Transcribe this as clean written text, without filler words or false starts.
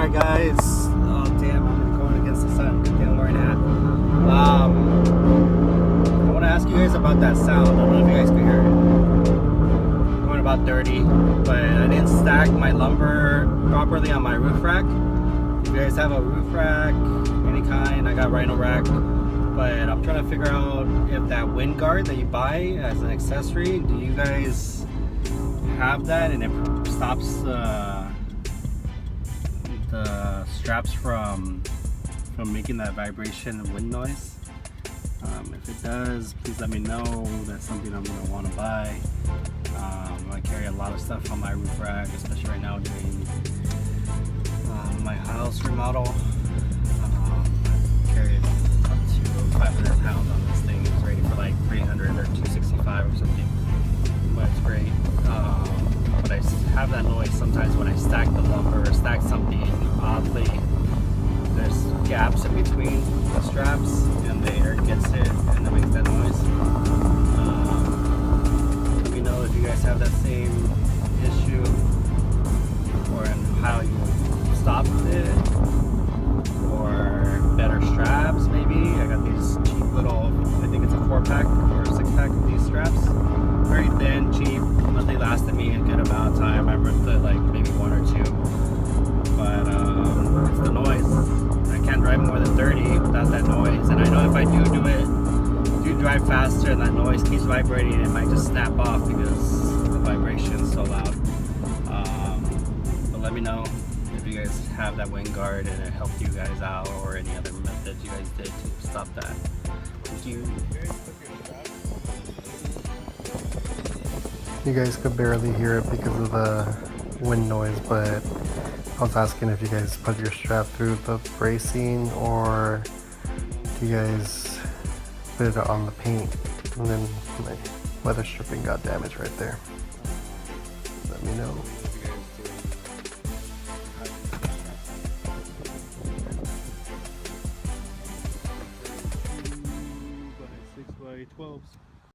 Alright guys, oh damn, I'm going against the sun. Good thing I'm wearing a hat. I want to ask you guys about that sound. I don't know if you guys can hear it. Going about 30, but I didn't stack my lumber properly on my roof rack. If you guys have a roof rack, any kind, I got Rhino rack. But I'm trying to figure out if that wind guard that you buy as an accessory, do you guys have that and it stops the straps from making that vibration and wind noise? If it does, please let me know. That's something I'm going to want to buy. I carry a lot of stuff on my roof rack, especially right now doing my house remodel. I carry up to 500 pounds on this thing. It's rated for like 300 or 265 or something, but it's great. But I have that noise sometimes when I stack the lumber or stack something oddly. There's gaps in between the straps and the air gets it and it makes that noise. Let me know if you guys have that same issue or how you stopped it, or better straps maybe. I got these cheap little, I think it's a 4-pack or a 6-pack of these straps. Very thin, cheap, but they lasted me a good amount of time. I ripped it like maybe 1 or 2. But it's the noise. I can't drive more than 30 without that noise. And I know if I do drive faster and that noise keeps vibrating, it might just snap off because the vibration is so loud. But let me know if you guys have that wind guard and it helped you guys out, or any other methods you guys did to stop that. Thank you. You guys could barely hear it because of the wind noise, but I was asking if you guys put your strap through the bracing, or do you guys put it on the paint, and then my weather stripping got damaged right there. Let me know.